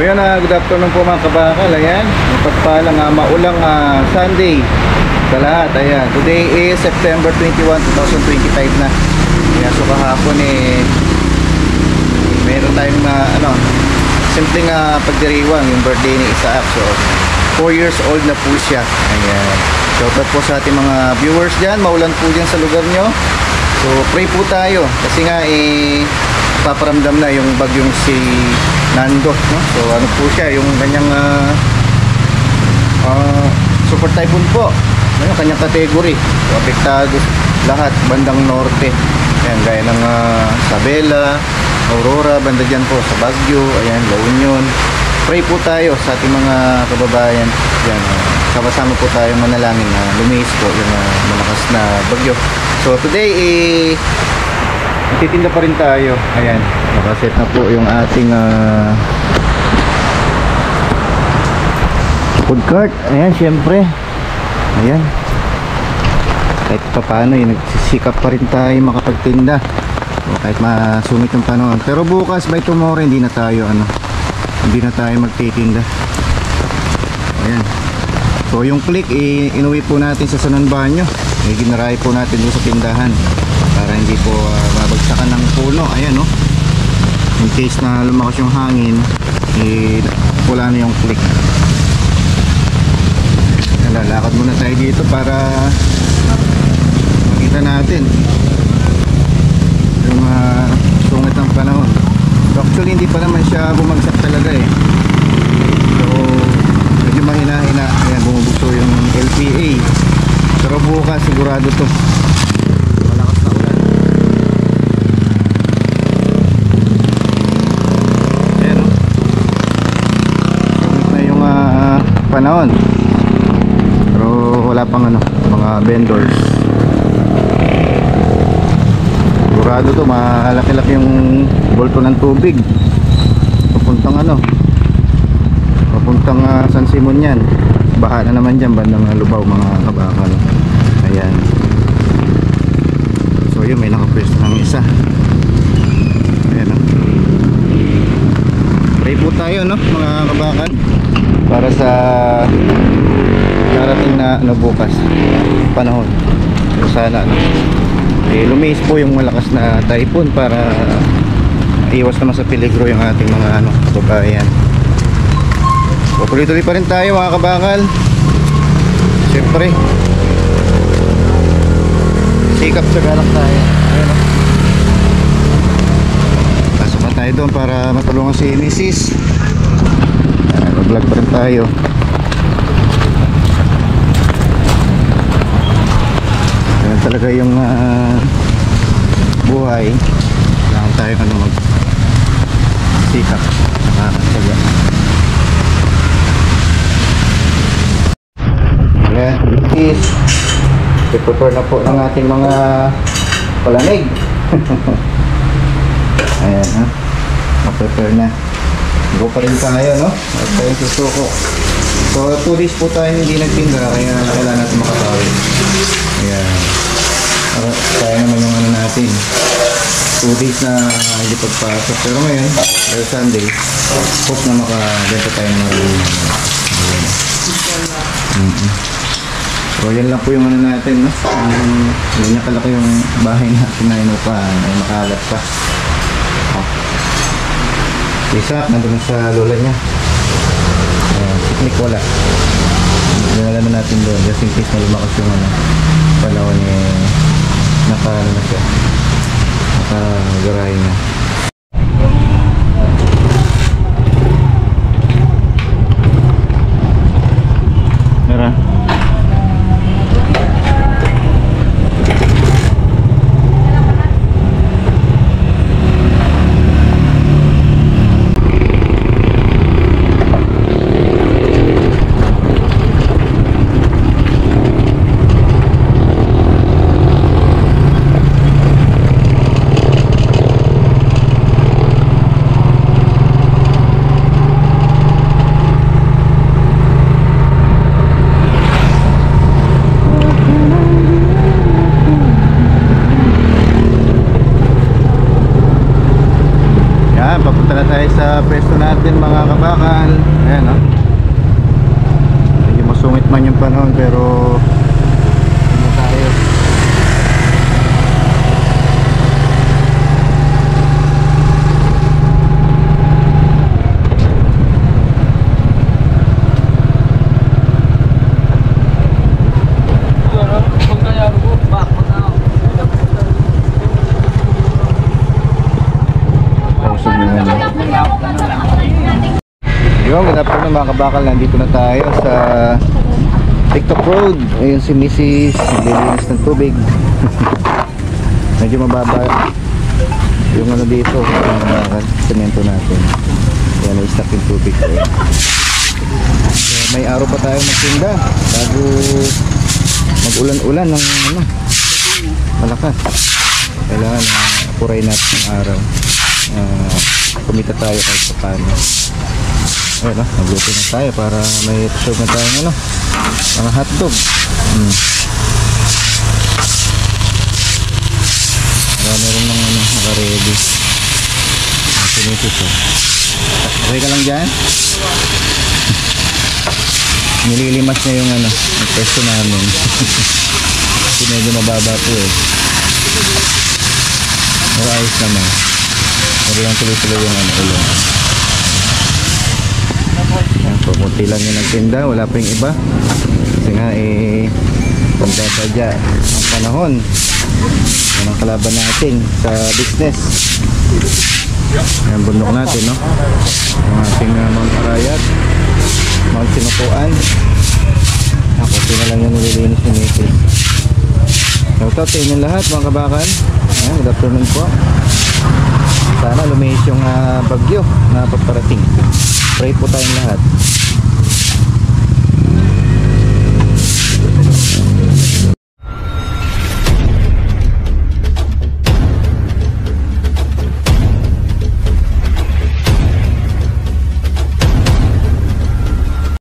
yun, good afternoon po mga kabakal. Ayan, mapagpalang maulang Sunday sa lahat. Ayan, today is September 21, 2025 na. Ayan, so kahapon meron tayong simpleng pagdiriwang yung birthday ni Isaac. So 4 years old na po siya. Ayan, shoutout po sa ating mga viewers dyan. Maulan po dyan sa lugar nyo. So pray po tayo kasi nga paparamdam na yung bagyong si Nando, no? So ano po siya, yung kanyang super typhoon po, yung kanyang category. So apektado lahat bandang norte. Ayan, gaya ng Isabela, Aurora, banda dyan po sa Baguio, ayan, La Union. Pray po tayo sa ating mga kababayan dyan. Sama-sama po tayong manalangin na lumiis po yung malakas na bagyo. So today titinda pa rin tayo. Ayan, nakaset na po yung ating food cart. Ayan, syempre. Ayan, kahit pa paano nagsisikap pa rin tayo makapagtinda. So, kahit masungit yung panahon. Pero bukas by tomorrow hindi na tayo magtitinda. Ayan. So yung click inuwi po natin sa San Banyo. Ginarahe po natin doon sa tindahan para hindi po babagsakan ng puno. Ayan, no? In case na lumakas yung hangin, wala na yung click. Lalakad muna tayo dito para makita natin yung sungit ng panahon. So, actually hindi pa naman siya bumagsak talaga So medyo mahina-hina. Ayan, bumubugso yung LPA. Pero bukas sigurado to malakas na ulan. Ayan, no? Sungit na yung panahon. Pero wala pang mga vendors. Sigurado to malaki-laki yung bolto ng tubig papuntang San Simon yan. Baha na naman dyan bandang Lubao mga kabakal. Ayan, so yun, may nakapwesto ng isa. Ayan, no? Pray po tayo, no, mga kabakal, para sa darating na bukas panahon. So sana lumiis po yung malakas na typhoon para iwas naman sa peligro yung ating mga kababayan. So tuloy-tuloy pa rin tayo mga kabakal. Siyempre sikap sa galak tayo. Ayan, no? Pasok pa tayo doon para matulungan si Mrs. Vlog pa rin tayo. Ayan talaga yung buhay. Kailangan tayo mag-sikap nakakataga. Ayan, is prepare na po ng ating mga palamig. Ayan, ha, ma-prepare na. Go pa rin tayo, no? At tayo susuko. So 2 days po tayo hindi nagtinda, kaya wala natin makatawid. Ayan, kaya naman yung natin 2 days na hindi pagpasok. Pero ngayon, dahil Sunday, hope na makabenta tayo ng marunong. So yan lang po yung natin, no? Ganyan kalaki yung bahay natin na inupahan ay makalat pa. Isa, nandun sa lola niya. Picnic wala. Dinala na natin doon just in case na lumakas yung panahon na siya, nakagarahe na. Tara. mga kabakal, nandito na tayo sa TikTok Road. Ayun si Mrs. Naglilinis ng tubig. Medyo mababa yung ano dito, mga kabakal, semento natin. Kaya na-stack yung tubig ko. So, may araw pa tayo magtinda bago mag-ulan-ulan ng ano, malakas. Kailangan puray natin ang araw. Kumita tayo kahit pa paano. Ayun, nagluto na tayo para may serve na tayo ano, mga hotdog. Meron ng ano, naka-ready. Sinisis, okay ka lang dyan? Nililimas niya yung ano, yung pesto namin. Kasi medyo mababa po eh. Pero ayos naman. Pero lang tuloy-tuloy yung ano, ulo. Yan po, munti lang yung nagtinda, wala pa yung iba. Kasi nga eh, pagdasadya ang panahon. Yan ang kalaban natin sa business. Yan, bundok natin, no? Ang ating Mount Arayat, Mount Sinukuan. Ako, lang yung nililinis ni Mrs. Shoutout sa inyong lahat, mga kabakal. Ayan, good afternoon po. Sana lumiis yung bagyo na paparating. Pray po tayong lahat.